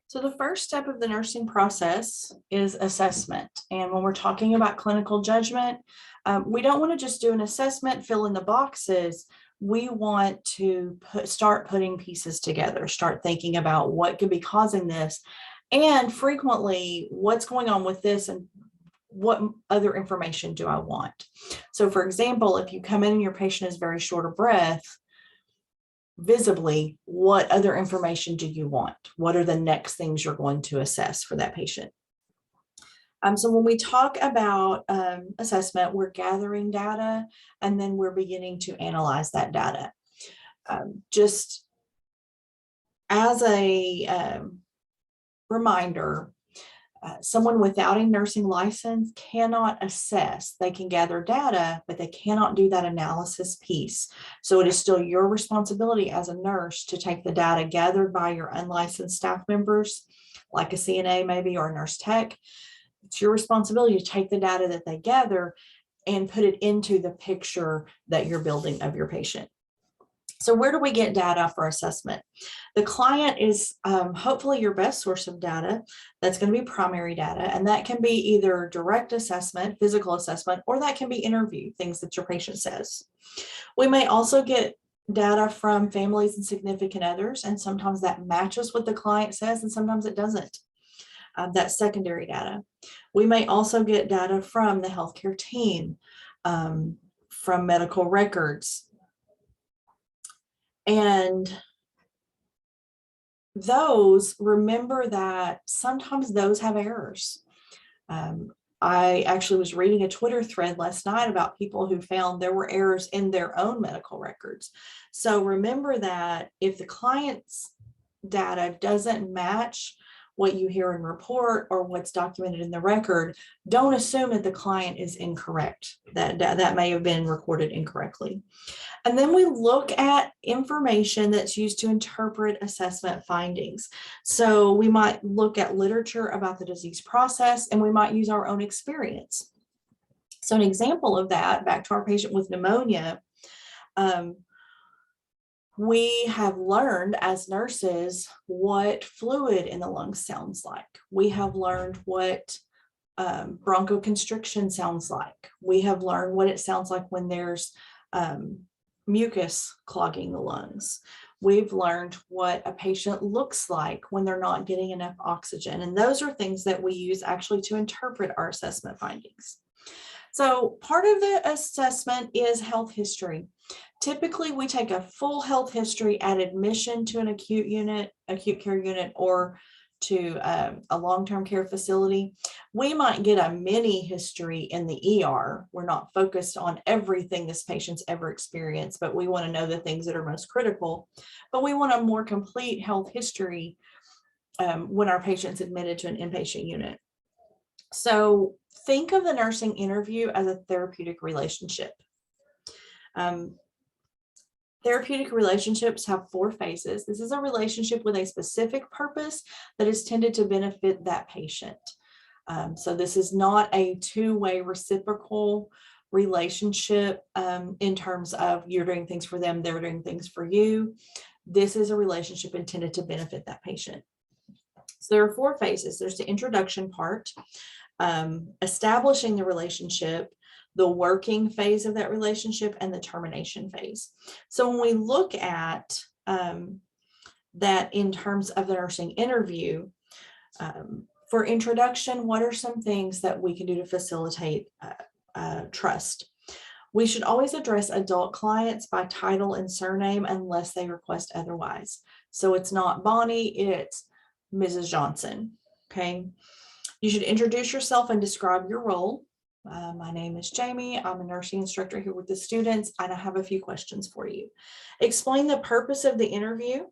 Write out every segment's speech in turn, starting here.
So the first step of the nursing process is assessment. And when we're talking about clinical judgment, we don't want to just do an assessment, fill in the boxes. We want to start putting pieces together, start thinking about what could be causing this, and frequently what's going on with this and what other information do I want. So for example, if you come in and your patient is very short of breath, visibly, what other information do you want? What are the next things you're going to assess for that patient? So when we talk about assessment, we're gathering data and then we're beginning to analyze that data. Just as a reminder, someone without a nursing license cannot assess. They can gather data, but they cannot do that analysis piece. So it is still your responsibility as a nurse to take the data gathered by your unlicensed staff members, like a CNA maybe, or a nurse tech. It's your responsibility to take the data that they gather and put it into the picture that you're building of your patient. So where do we get data for assessment? The client is hopefully your best source of data. That's going to be primary data, and that can be either direct assessment, physical assessment, or that can be interview, things that your patient says. We may also get data from families and significant others, and sometimes that matches what the client says, and sometimes it doesn't. That's secondary data. We may also get data from the healthcare team, from medical records, and remember that sometimes those have errors. I actually was reading a Twitter thread last night about people who found there were errors in their own medical records. So remember that if the client's data doesn't match what you hear in report or what's documented in the record, don't assume that the client is incorrect, that may have been recorded incorrectly. And then we look at information that's used to interpret assessment findings. So we might look at literature about the disease process, and we might use our own experience. So an example of that, back to our patient with pneumonia, we have learned as nurses what fluid in the lungs sounds like. We have learned what bronchoconstriction sounds like. We have learned what it sounds like when there's mucus clogging the lungs. We've learned what a patient looks like when they're not getting enough oxygen. And those are things that we use actually to interpret our assessment findings. So part of the assessment is health history. Typically, we take a full health history at admission to an acute care unit, or to a long-term care facility. We might get a mini history in the ER. We're not focused on everything this patient's ever experienced, but we want to know the things that are most critical. But we want a more complete health history when our patient's admitted to an inpatient unit. So think of the nursing interview as a therapeutic relationship. Therapeutic relationships have 4 phases. This is a relationship with a specific purpose that is tended to benefit that patient. So this is not a two-way reciprocal relationship in terms of you're doing things for them, they're doing things for you. This is a relationship intended to benefit that patient. So there are 4 phases. There's the introduction part, establishing the relationship, the working phase of that relationship, and the termination phase. So when we look at that in terms of the nursing interview, for introduction, what are some things that we can do to facilitate trust? We should always address adult clients by title and surname unless they request otherwise. So it's not Bonnie, it's Mrs. Johnson, okay? You should introduce yourself and describe your role. My name is Jamie. I'm a nursing instructor here with the students, and I have a few questions for you. Explain the purpose of the interview.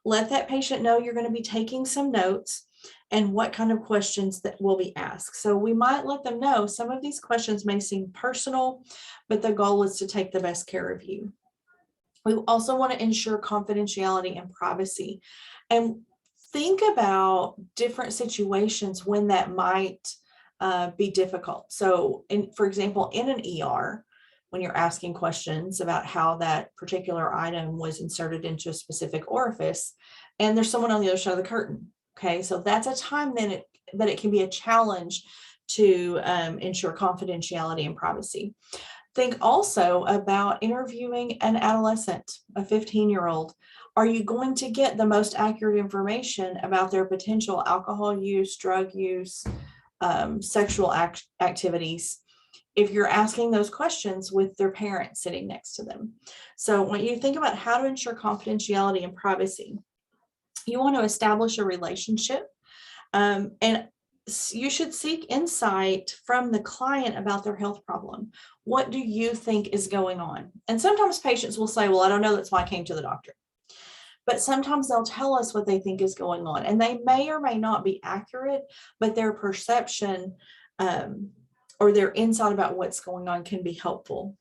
Let that patient know you're going to be taking some notes and what kind of questions that will be asked. So we might let them know some of these questions may seem personal, but the goal is to take the best care of you. We also want to ensure confidentiality and privacy. And think about different situations when that might be difficult. So for example, in an ER, when you're asking questions about how that particular item was inserted into a specific orifice, and there's someone on the other side of the curtain, Okay, so that's a time then that it can be a challenge to ensure confidentiality and privacy. Think also about interviewing an adolescent, a 15-year-old. Are you going to get the most accurate information about their potential alcohol use, drug use, sexual activities, if you're asking those questions with their parents sitting next to them? So when you think about how to ensure confidentiality and privacy, you want to establish a relationship, and you should seek insight from the client about their health problem. What do you think is going on? And sometimes patients will say, well, I don't know, that's why I came to the doctor. But sometimes they'll tell us what they think is going on, and they may or may not be accurate, but their perception or their insight about what's going on can be helpful.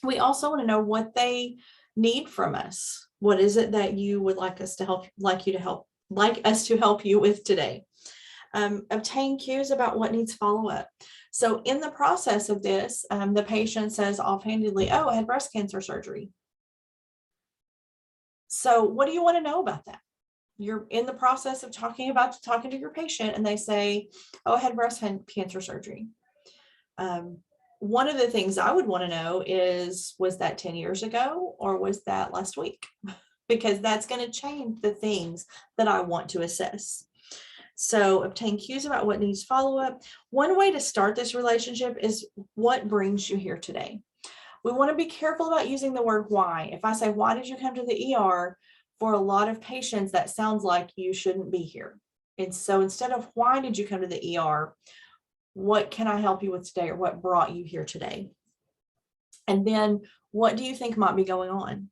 We also want to know what they need from us. What is it that you would like us to help you with today? Obtain cues about what needs follow-up. So in the process of this, the patient says offhandedly, oh, I had breast cancer surgery. So what do you want to know about that? You're in the process of talking to your patient, and they say, oh, I had breast cancer surgery. One of the things I would want to know is, was that 10 years ago or was that last week? Because that's going to change the things that I want to assess. So obtain cues about what needs follow-up. One way to start this relationship is, what brings you here today? We want to be careful about using the word why. If I say, why did you come to the ER? For a lot of patients, that sounds like you shouldn't be here. And so instead of why did you come to the ER, what can I help you with today, or what brought you here today? And then what do you think might be going on?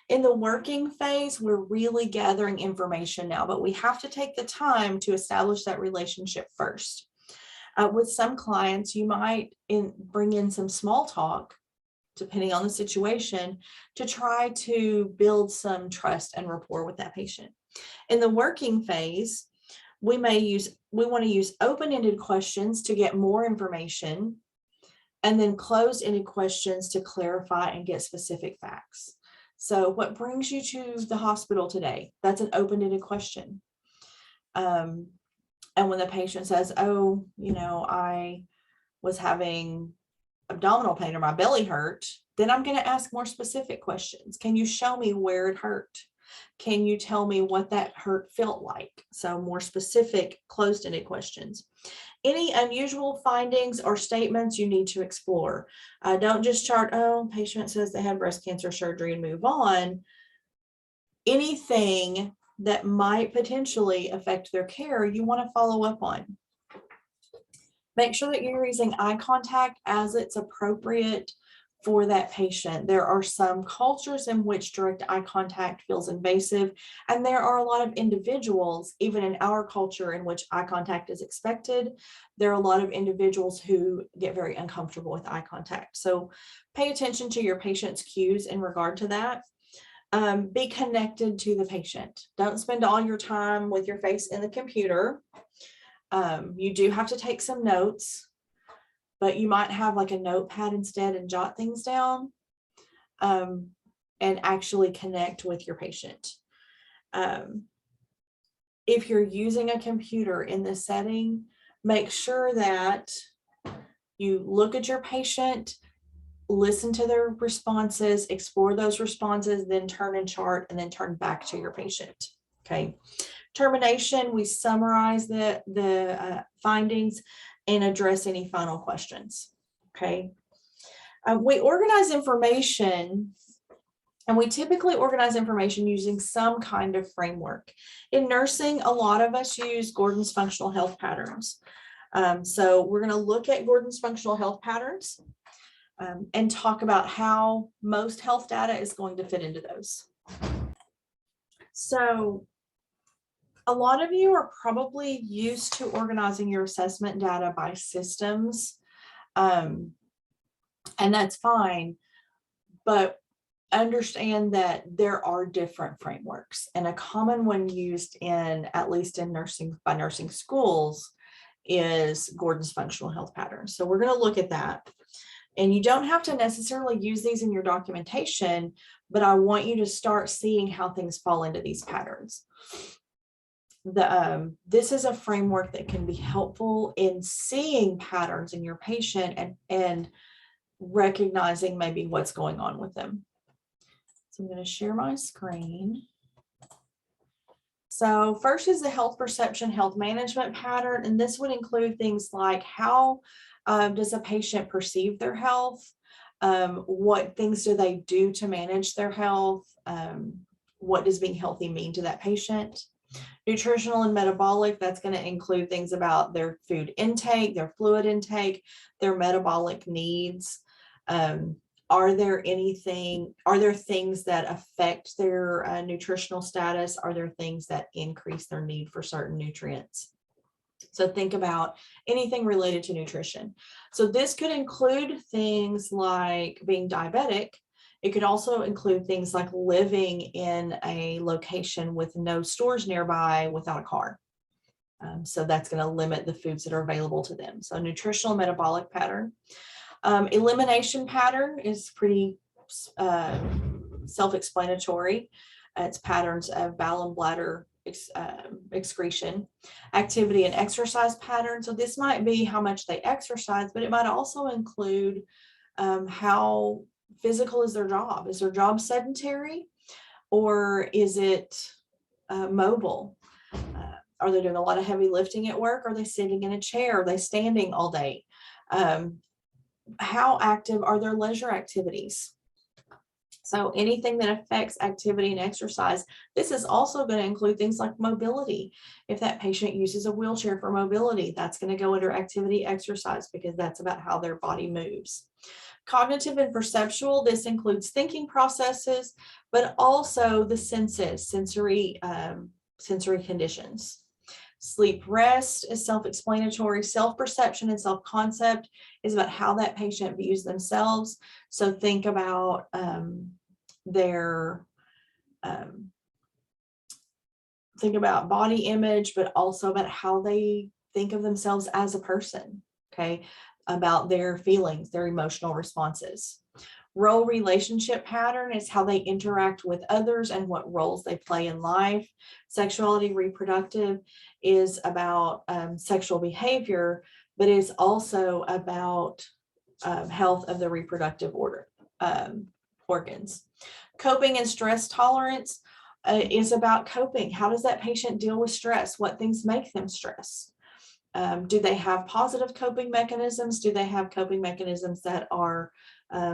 In the working phase, we're really gathering information now, but we have to take the time to establish that relationship first. With some clients, you might bring in some small talk, depending on the situation, to try to build some trust and rapport with that patient. In the working phase, we want to use open-ended questions to get more information, and then closed-ended questions to clarify and get specific facts. So what brings you to the hospital today? That's an open-ended question. And when the patient says, oh, I was having abdominal pain or my belly hurt, then I'm going to ask more specific questions. Can you show me where it hurt? Can you tell me what that hurt felt like? So more specific closed-ended questions. Any unusual findings or statements you need to explore. Don't just chart, oh, patient says they had breast cancer surgery and move on. Anything that might potentially affect their care, you want to follow up on. Make sure that you're using eye contact as it's appropriate for that patient. There are some cultures in which direct eye contact feels invasive, and there are a lot of individuals, even in our culture, in which eye contact is expected. There are a lot of individuals who get very uncomfortable with eye contact. So pay attention to your patient's cues in regard to that. Be connected to the patient. Don't spend all your time with your face in the computer. You do have to take some notes, but you might have like a notepad instead and jot things down, and actually connect with your patient. If you're using a computer in this setting, make sure that you look at your patient, listen to their responses, explore those responses, then turn and chart, and then turn back to your patient. Okay. Termination, we summarize the findings and address any final questions. Okay. We organize information, and we typically organize information using some kind of framework. In nursing, a lot of us use Gordon's functional health patterns. So we're going to look at Gordon's functional health patterns and talk about how most health data is going to fit into those. So a lot of you are probably used to organizing your assessment data by systems, and that's fine, but understand that there are different frameworks, and a common one used at least in nursing by nursing schools is Gordon's functional health patterns. So we're going to look at that. And you don't have to necessarily use these in your documentation, but I want you to start seeing how things fall into these patterns. This is a framework that can be helpful in seeing patterns in your patient and recognizing maybe what's going on with them. So I'm going to share my screen. So first is the health perception, health management pattern, and this would include things like how does a patient perceive their health? What things do they do to manage their health? What does being healthy mean to that patient? Nutritional and metabolic, that's going to include things about their food intake, their fluid intake, their metabolic needs. Are there things that affect their nutritional status? Are there things that increase their need for certain nutrients? So think about anything related to nutrition. So this could include things like being diabetic. It could also include things like living in a location with no stores nearby without a car. So that's going to limit the foods that are available to them. So nutritional metabolic pattern. Elimination pattern is pretty self-explanatory. It's patterns of bowel and bladder excretion. Activity and exercise pattern. So this might be how much they exercise, but it might also include how physical is their job. Is their job sedentary, or is it mobile? Are they doing a lot of heavy lifting at work? Are they sitting in a chair? Are they standing all day? How active are their leisure activities? So anything that affects activity and exercise, this is also going to include things like mobility. If that patient uses a wheelchair for mobility, that's going to go under activity exercise because that's about how their body moves. Cognitive and perceptual, this includes thinking processes, but also the senses, sensory conditions. Sleep rest is self-explanatory. Self-perception and self-concept is about how that patient views themselves. So think about think about body image, but also about how they think of themselves as a person, okay? About their feelings, their emotional responses. Role relationship pattern is how they interact with others and what roles they play in life. Sexuality reproductive is about sexual behavior, but is also about health of the reproductive organs. Coping and stress tolerance is about coping. How does that patient deal with stress? What things make them stress? Do they have positive coping mechanisms? Do they have coping mechanisms that are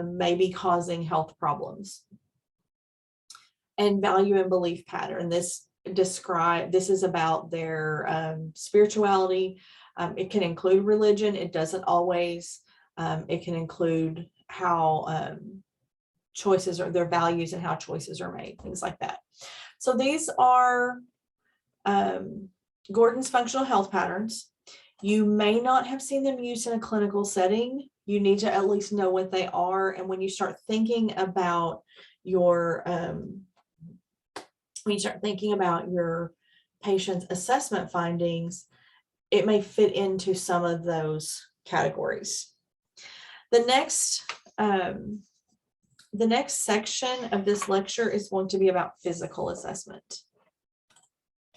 maybe causing health problems? And value and belief pattern. This is about their spirituality. It can include religion. It doesn't always. It can include how choices are their values and how choices are made, things like that. So these are Gordon's functional health patterns. You may not have seen them used in a clinical setting. You need to at least know what they are. And when you start thinking about your patient's assessment findings, it may fit into some of those categories. The next section of this lecture is going to be about physical assessment.